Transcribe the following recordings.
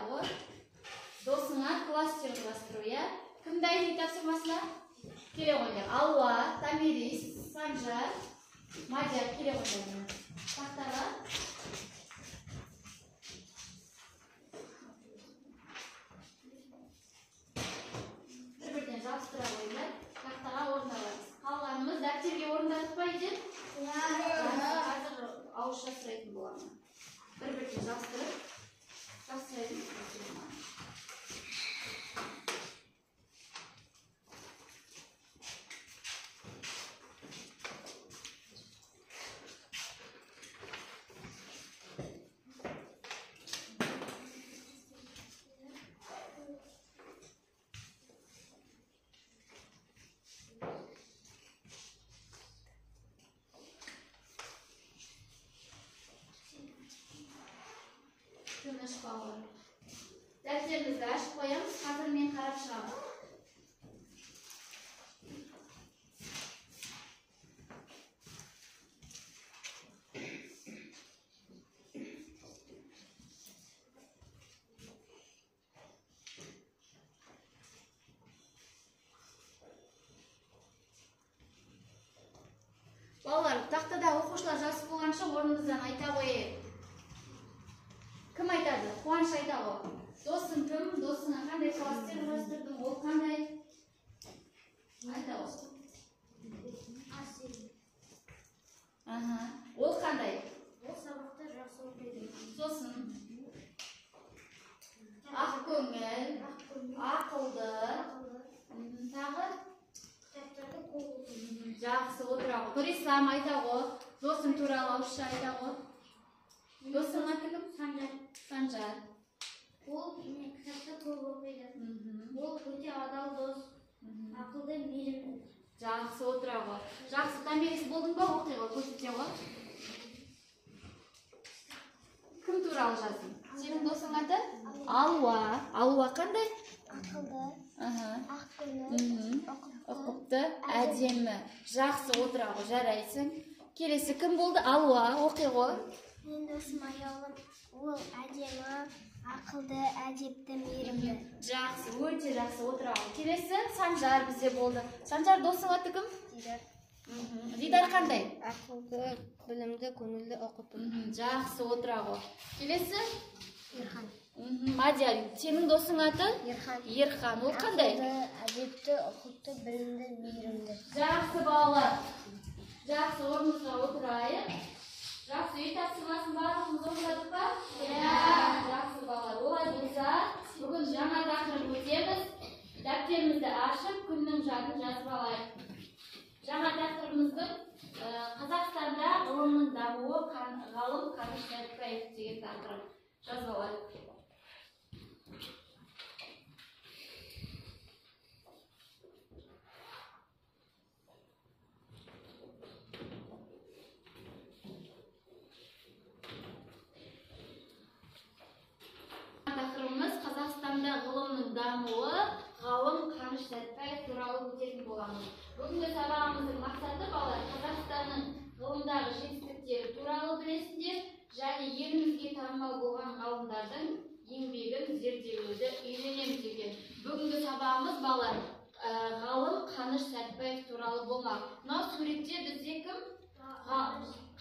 айтағы. Досыңа кластер құрастыру, я? Кім дайын үй тапсырмасына? Келе қойдар. Алуа, Тамирис, Санжар, Мадияр келе қойдар. Тақтаға. Бір-бірден жабыстыра қойдар. Тақтаға орындаларыз. Қалғанымыз дәптерге орындадық па еді? Қазір ауызша сұрайтын боламын. Bir-birine jastırıp jastırayım. Dərtlərimizi açıb qoyamız. Hazır mən qarab çıxamam. Балалар, тақтада оқушылар жазып болғанша орнымыздан айта қойайық. Кім айтады? Қуаныш айта ғой. Досың кім? Досыңа қандай кластер құрастырдың? Ол қандай? Айта ғой. Ол қандай? Ол сабақта жақсы оқиды. Сосын ақ көңіл, ақылды, тағы кітаптарды көп оқиды. жақсы отыра ғой. Нұрислам айта ғой. Досың туралы ауызша айта ғой. Досың аты кім? Санжар. Ол кітапта көп оқиды. Ол өте адал дос, ақылды, мейірімді. Жақсы отыра ғой. Жақсы Тамирис болдың ба? Оқи ғой, көрсете ғой. Кім туралы жаздың? Сенің досың аты? Алуа. Алуа қандай? Ақылды, ақ көңіл, Ұқыпты, әдемі. Жақсы отыра ғой, жарайсың. Келесі кім болды? Алуа, оқи ғой. Мен досым Аяулым. Ол әдемі, ақылды, әдепті, мейірімді. Жақсы, өте жақсы отыра ғой. Келесі Санжар бізде болды. Санжар досың аты кім? Дидар. Дидар қандай? Ақылды, білімді, көңілді, ұқыпты. Жақсы отыра ғой. Келесі Ерхан. Мадияр, сенің досың аты? Ерхан. Ерхан, ол қандай? Ақылды, әдепті, ұқыпты, білімді, мейірімді. Жақсы балалар. Жақсы орнымызға отырайық. Жақсы үй тапсырмасын барлығымыз орындадық па? Жақсы балалар. Олай болса, бүгін жаңа тақырып өтеміз. Дәптерімізді ашып, күннің жадын жазып алайық. Жаңа тақырыбымыздың Қазақстанда ғылымның дамуы ғалым Қаныш Сәтбаев деген тақырып. Жазып алайық. Тақырыбымыз Қазақстанда ғылымның дамуы ғалым Қаныш Сәтбаев туралы өтетін боламыз. Бүгінгі сабағымыздың мақсаты балалар Қазақстанның ғылымдағы жетістіктері туралы білесіңдер және елімізге танымал болған ғалымдардың еңбегін зерделеуді үйренеміз екен. Бүгінгі сабағымыз балалар ғалым Қаныш Сәтбаев туралы болмақ. Мынау суретте бізде кім?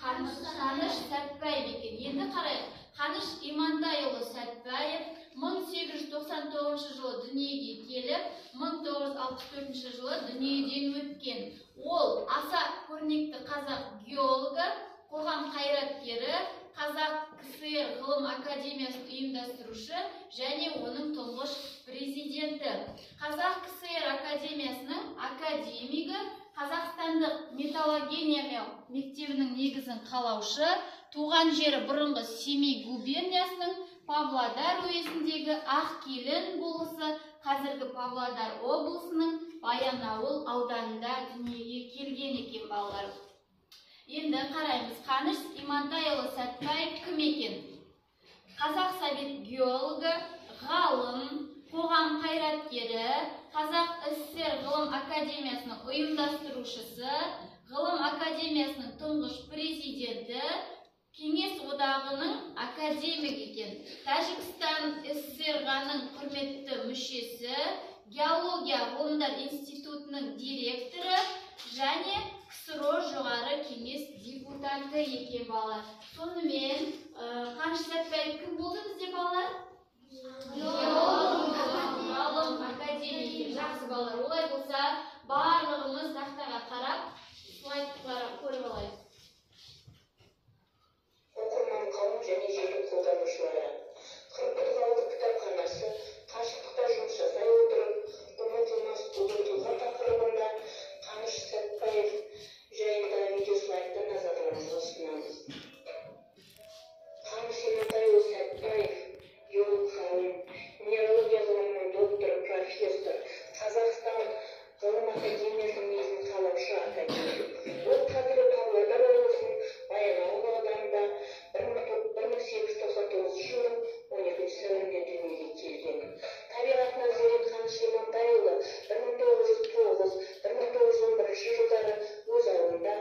Қаныш Сәтбаев екен. Енді қарайық. Қаныш Имантайұлы Сәтбаев 1899 жылы дүниеге келіп, 1964 жылы дүниеден өткен. Ол аса көрнекті қазақ геологы, қоғам қайраткері, Қазақ КСР ғылым академиясын ұйымдастырушы және оның тұңғыш президенті. Қазақ КСР академиясының академигі, Қазақстандық металлогения мектебінің негізін қалаушы, туған жері бұрынғы Семей губерниясының Павлодар уезіндегі Ақкелін болысы, қазіргі Павлодар облысының Баянауыл ауданында дүниеге келген екен балалар. Енді қараймыз, Қаныш Имантайұлы Сәтбаев кім екен? Қазақ совет геологы, ғалым, қоғам қайраткері, Қазақ СССР ғылым академиясының ұйымдастырушысы, ғылым академиясының тұңғыш президенті, Кеңес одағының академик екен. Тәжікстан СССР ТК-ның құрметті мүшесі, Геология ғылымдар институтының директоры және КСРО жоғары кеңес депутаты екен балалар. Сонымен, Қаныш Сәтбаев кім болды бізде балалар? Ғалым, академик. Жақсы балалар. Олай болса, барлығымыз тақтаға қарап, слайдтарға көріп алайық. Оқырман қауым және желі қолданушылары. Қыркүйек ауылдық кітапханасы қашықтықта жұмыс жасай отырып, ұмытылмас ұлы тұлға тақырыбында Қаныш Сәтбаев жайында видеослайдты назарларыңызға ұсынамыз. Қаныш Имантайұлы Сәтбаев, геолог ғалым, минералогия ғылымының докторы, профессор, Қазақстан ғылым академиясының негізін қалаушы академик. Ол қазіргі Павлодар облысының Баянауыл ауданында 1899 жылы 12 сәуірінде дүниеге келген. Табиғатына зерек Қаныш Имантайұлы 1909-1911 жылдары өз ауылында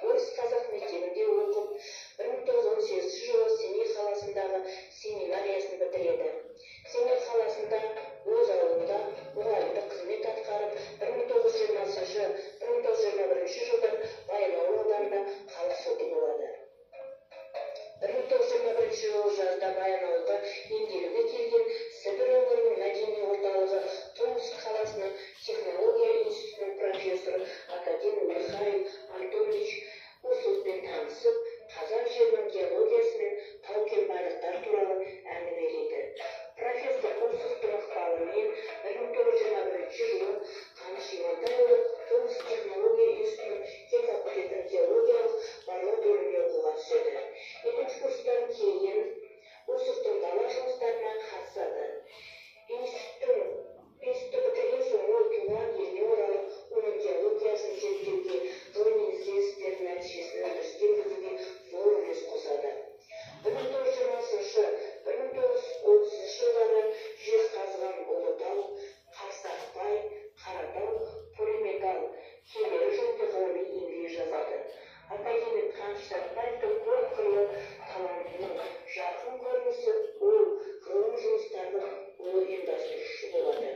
орыс қазақ мектебінде оқып, 1918 жылы Семей қаласындағы семинариясын бітіреді. Семей қаласында өз ауылында мұғалімдік қызмет атқарып, 1920-1921 жылдар Баянауыл ауданында халық соты болады. 1921 жылы жазда Баянауылға емделуге келген Сібір өңірінің мәдени орталығы Томск қаласының технология институтының профессоры академик Михаил Антонович Усовпен танысып, қазақ жерінің геологиясы мен тау-кен байлықтар туралы әңгімелейді. Профессор Усовтың ықпалымен 1921 жылы Қаныш Имантайұлы Томск технология институтының кен факультетінің геологиялық барлау бөліміне оқуға түседі. Екінші курстан кейін Усовтың дала жұмыстарына қатысады. Институт бітірген соң ол туған еліне оралып, оның геологиясын зерттеуге, ғылыми ізденістердің нәтижесін өндіріске енгізуге зор үлес қосады. 1920-1930 жылдары жез қазған Ұлытау, Қарсақбай, Қаратау, Полиметалл кендері жөнінде ғылыми еңбек жазады. Академик Қаныш Сәтбаевтың көп қырлы талантының жарқын көрінісі ол ғылым жұмыстарының ұйымдастырушы болады.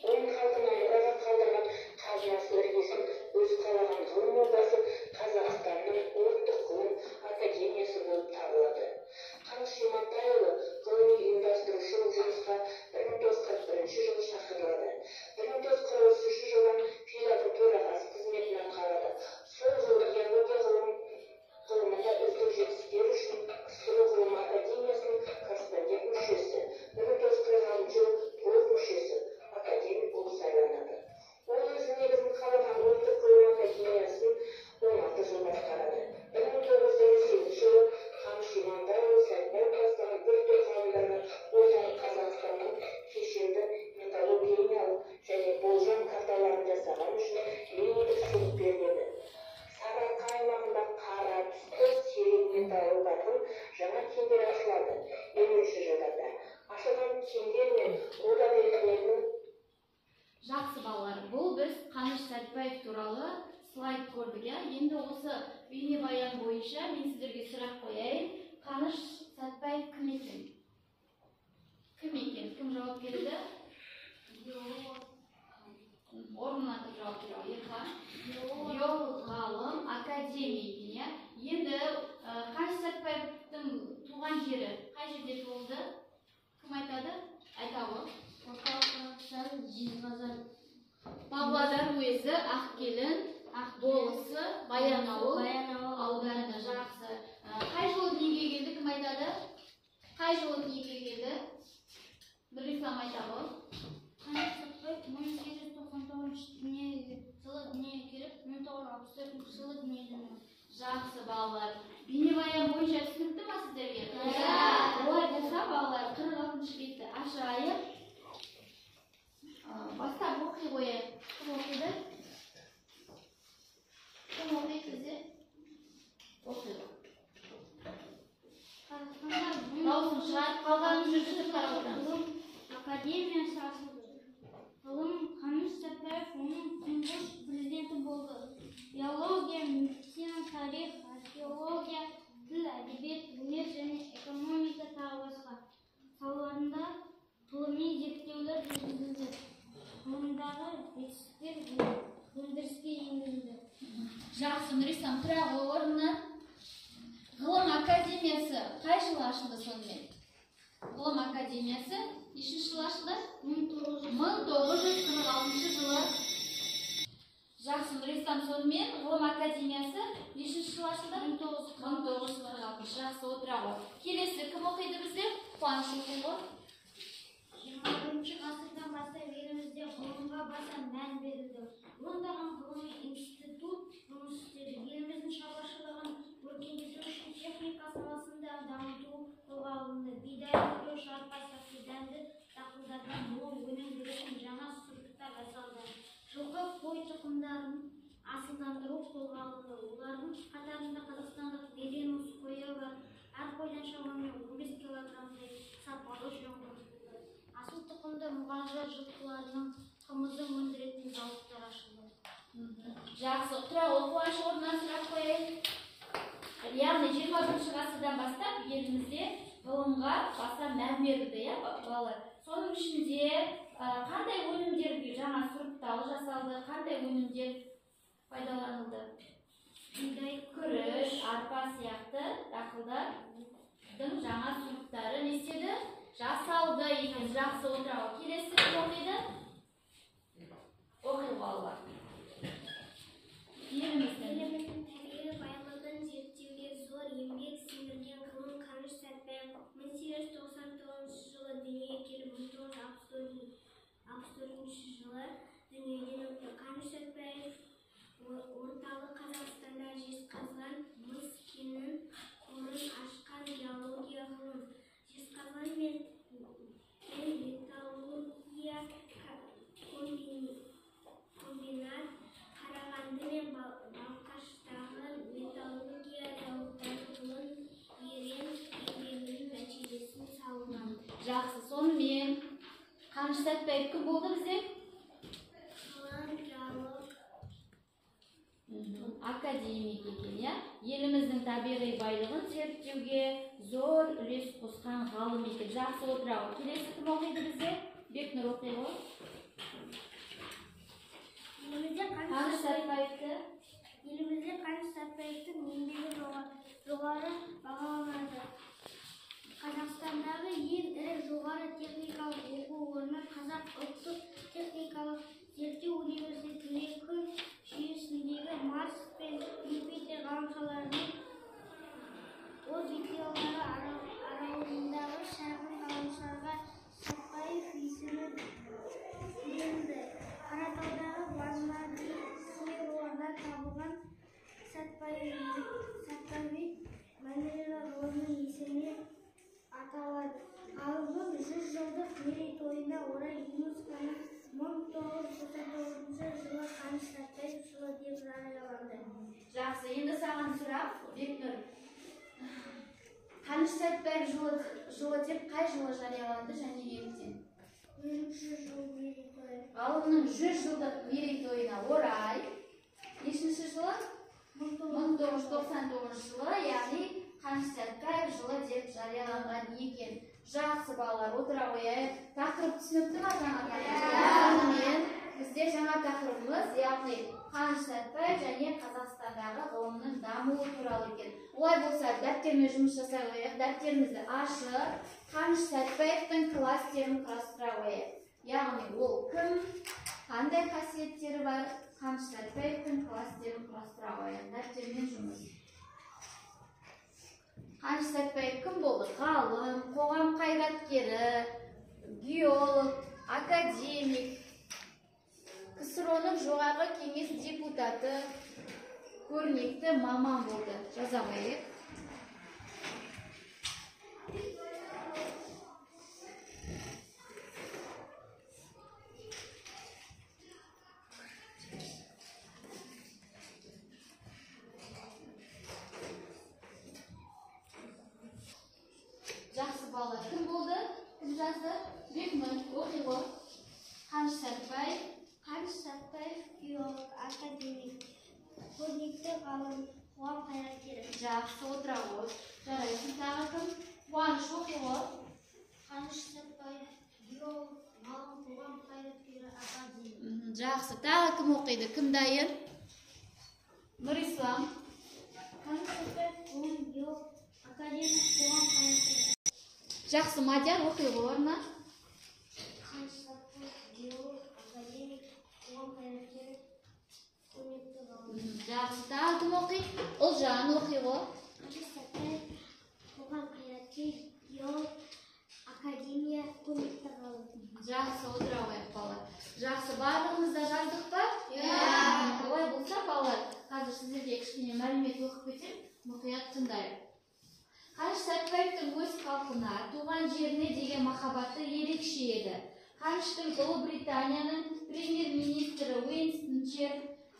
Оның халқына мұраға қалдырған қазынасы іргесін өз қалаған ғылым ордасы Қазақстанның ұлттық ғылым академиясы болып табылады. Қаныш Имантайұлы ғылыми ұйымдастырушы жұмысқа 1941 жылы шақырылады. 1943 жылдан филиалдың төрағасы қызметін атқарады. Сол жылы геология ғылымында үздік жетістіктері үшін КСРО ғылым академиясының корреспондент мүшесі, 1946 жылы толық мүшесі, академик болып сайланады. Ол өз негізін қалаған ұлттық ғылым академиясын 16 жыл басқарады. 1958 жылы Қаныш Имантайұлы Сәтбаев бастаған бір топ ғалымдарға орталық Қазақстанның кешенді металлогиялық және болжам карталарын жасаған үшін Лениндік сыйлық беріледі. Сарыарқа аймағында қара түсті сирек металлдардың жаңа кендері ашылады. 50-ші жылдарда ашылған кендер мен руда белгілерінің. Жақсы балалар, бұл біз Қаныш Сәтбаев туралы слайд көрдік. Енді осы бейнебаян бойынша мен сіздерге сұрақ қояйын. Қаныш Сәтбаев кім екен? Кім екен? Кім жауап берді? Орнына тұрып жауап береді. Ерхан? Геолог, ғалым, академик. Енді Қаныш Сәтбаевтың туған жері қай жерде туылды? Кім айтады? Айтауы. Павлодар уезі, Ақкелін, Болысы, Баянауыл ауданында. Жақсы. Қай жылы дүниеге келді? Кім айтады? Қай жылы дүниеге келді? Бір ислам айтауы. Қаныш Сәтбаев 1899 жылы дүниеге келіп, 1964 жылы дүниеге келді. Жақсы балалар. Бейнебаян бойынша түсінікті ма сіздерге? Олай болса балалар 46-шы бетті ашайық. Бастап оқи қояйық. Кім оқиды? Кім оқиды бізде? Оқиды. Дауысын шығарып қалғанын жүргізіп қарап отырамыз. Академиясы ашылды. Ғылым Қаныш Сәтбаев оның тұңғыш президенті болды. Биология, медицина, тарих, археология, тіл, әдебиет, өнер және экономика тағы басқа салаларында Жақсы, Нұрислам, тұра ғой орнынан. Ғылым академиясы қай жылы ашылды сонымен? Ғылым академиясы нешінші жылы ашылды? 1946 жылы. Жақсы, Нұрислам, сонымен ғылым академиясы нешінші жылы ашылды? 1946. Жақсы, отыра ғой. Келесі кім оқиды бізде? Қуаныш оқиды ғой. 21-ші ғасырдан бастап елімізде ғылымға баса мән берілді. Ондаған ғылыми институт жұмыс істеді. Еліміздің шаруашылығын өркендету үшін техника саласында дамыту қолға алынды. Бидай, күріш, арпа сияқты дәнді дақылдардан мол өнім беретін жаңа сұрыптар жасалды. Жылқы, қой тұқымдарын асылдандыру қолға алынды. Олардың қатарында қазақстандық меринос қойы бар. Әр қойдан шамамен 15 килограммдай сапалы жүн қосылды. Асыл тұқымды мұғалжар жылқыларының қымызын өндіретін зауыттар ашылды. Жақсы, тұра ғой, Қуаныш орнынан сұрақ қояйын. Яғни 21-ші ғасырдан бастап елімізде ғылымға баса мән берілді, балалар. Соның ішінде қандай өнімдерге жаңа сұрыпталы жасалды, қандай өнімдер пайдаланылды? Бидай, Күріш, арпа сияқты дақылдардың жаңа сұрыптары не істеді? Жасалды екен. Жақсы, отыра ғой. Келесі кім оқиды? Оқи балалар. Еліміздің табиғи байлығын зерттеуге зор еңбек сіңірген ғалым Қаныш Сәтпаев 1899 жылы дүниеге келіп, 1964 жылы дүниеден өтті. Қаныш Сәтпаев орталық Қазақстанда жезқазған мыс кенінің қорын ашқан геология ғылым, жезқазған мен металлургия комбинат, Қарағанды мен Балқаштағы металлургия зауыттарының ерен еңбегінің нәтижесін салған. Жақсы, сонымен Қаныш Сәтпаев кім болды бізде? Ғылым, геолог, академик екен, иә? Еліміздің табиғи байлығын зерттеуге зор үлес қосқан ғалым екен. Жақсы, отыра ғой. Келесі кім оқиды бізде? Бекнұр оқи ғой. Қаныш Сәтпаевты. Елімізде Қаныш Сәтпаевтың еңбегі жоғары бағаланады. Қазақстандағы ең ірі жоғары техникалық оқу орны Қазақ ұлттық техникалық зерттеу университетінде күн жүйесіндегі Марс пен Юпитер ғаламшарларының орбиталары аралығындағы шағын ғаламшарға Сәтпаев есімі берілді. Қаратаудағы Ваннадий қоймаларынан табылған Сәтпаев минералының есімі аталады. Ғалымның 100 жылдық мерейтойына орай ЮНЕСКО-ның 1999 жылы Қаныш Сәтпаев жылы деп жарияланды. Жақсы, енді саған сұрақ, Бекнұр. Қаныш Сәтпаев жылы деп қай жылы жарияланды және неліктен? 100 жыл мерейтойы. Ғалымның 100 жылдық мерейтойына орай, нешінші жылы? 1999 жылы, яғни Қаныш Сәтпаев жылы деп жарияланған екен. Жақсы, балалар, отыра қояйық. Тақырып түсінікті ма жаңа тақырып? Бізде жаңа тақырыбымыз, яғни Қаныш Сәтпаев және Қазақстандағы ғылымның дамуы туралы екен. Олай болса, дәптермен жұмыс жасай қояйық. Дәптерімізді ашып, Қаныш Сәтпаевтың кластерін құрастыра қояйық. Яғни ол кім, қандай қасиеттері бар, Қаныш Сәтпаевтың кластерін құрастыра қояйық. Дәптермен жұмыс. Қаныш Сәтпаев кім болды? Ғалым, қоғам қайраткері, геолог, академик, КСРО-ның жоғарғы кеңес депутаты, көрнекті маман болды. Жаза қояйық. Жақсы, балалар, кім болды? Кім жазды? Бекнұр, оқи ғой. Қаныш Сәтпаев. Қаныш Сәтпаев геолог, академик, көрнекті ғалым, қоғам қайраткері. Жақсы, отыра ғой. Жарайсың, тағы кім? Қуаныш, оқи ғой. Қаныш Сәтпаев геолог, ғалым, қоғам қайраткері, академик. Жақсы, тағы кім оқиды? Кім дайын? Нұрислам. Қаныш Сәтбаев ғылым биолог, академик қоғам қайраткері. Жақсы, Мадияр, оқиғы орнына. Қаныш Сәтбаев биолог, академик қоғам қайраткері, құрметті ғалым. Жақсы, тағы кім оқиды? Ұлжан, оқиғы. Қаныш Сәтбаев қоғам қайраткері, биолог, академия, құрметті ғалым. Жақсы, отыра қояйық балалар. Жақсы, барлығымыз да жаздық па? Олай болса балалар, қазір сіздерге кішкене мәлімет оқып кетем, мұқият тыңдайық. Қаныш Сәтбаевтың өз халқына, туған жеріне деген махаббаты ерекше еді. Қаныштың Ұлыбританияның премьер-министрі Уинстон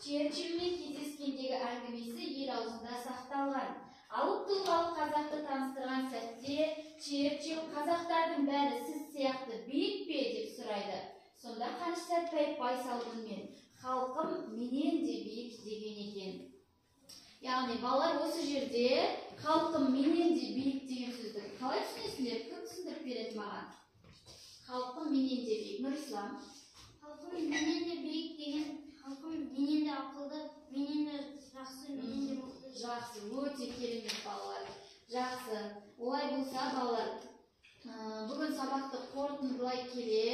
Черчиллмен кездескендегі әңгімесі ел аузында сақталған. Алып тұлғалы қазақты таныстырған сәтте Черчилл қазақтардың бәрі сіз сияқты биік пе деп сұрайды. Сонда Қаныш Сәтбаев байсалдығымен халқым менен де биік деген екен. Яғни балалар осы жерде халқым менен де биік деген сөзді қалай түсінесіңдер? Кім түсіндіріп береді маған? Халқым менен де биік. Нұрислам. Халқым менен де биік деген, халқым менен де ақылды, менен де жақсы, менен де мықты. Жақсы, өте керемет балалар. Жақсы. Олай болса балалар, бүгін сабақты қорытындылай келе,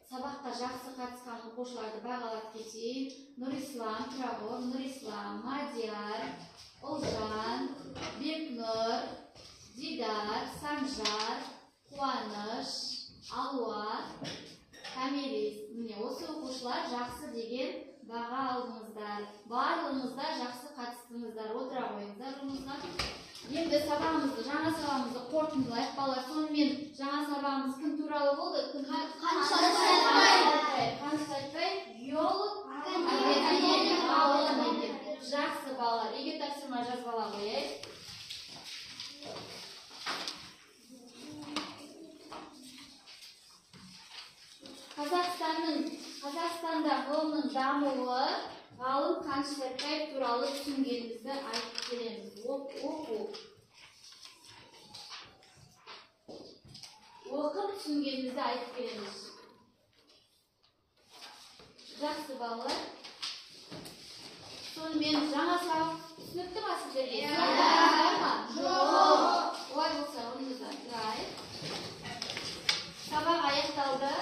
сабаққа жақсы қатысқан оқушыларды бағалап кетейін. Нұрислам, Тұрағұл, Нұрислам, Мадияр, Ұлжан, Бекнұр, Дидар, Санжар, Қуаныш, Алуа, Камелис. Міне осы оқушылар жақсы деген баға алдыңыздар. Барлығыңызда жақсы қатыстыңыздар. Отыра қойыңыздар орныңызға. Енді жаңа сабағымызды қорытындылайық балалар. Сонымен жаңа сабағымыз кім туралы болды? Қаныш Сәтбаев, биолог, академик, ғалым екен. Жақсы балалар. Егер тапсырма жазбала қояйық. Қазақстанда ғылымның дамуы ғалым Қаныш Сәтбаев туралы түсінгенімізді айтып келеміз. Оқып түсінгенімізді айтып келеміз. Жақсы балалар. Сонымен жаңа сабақ түсінікті ма сіздерге? Жоқ. Олай болса орныңыздан тұрайық. Сабақ аяқталды.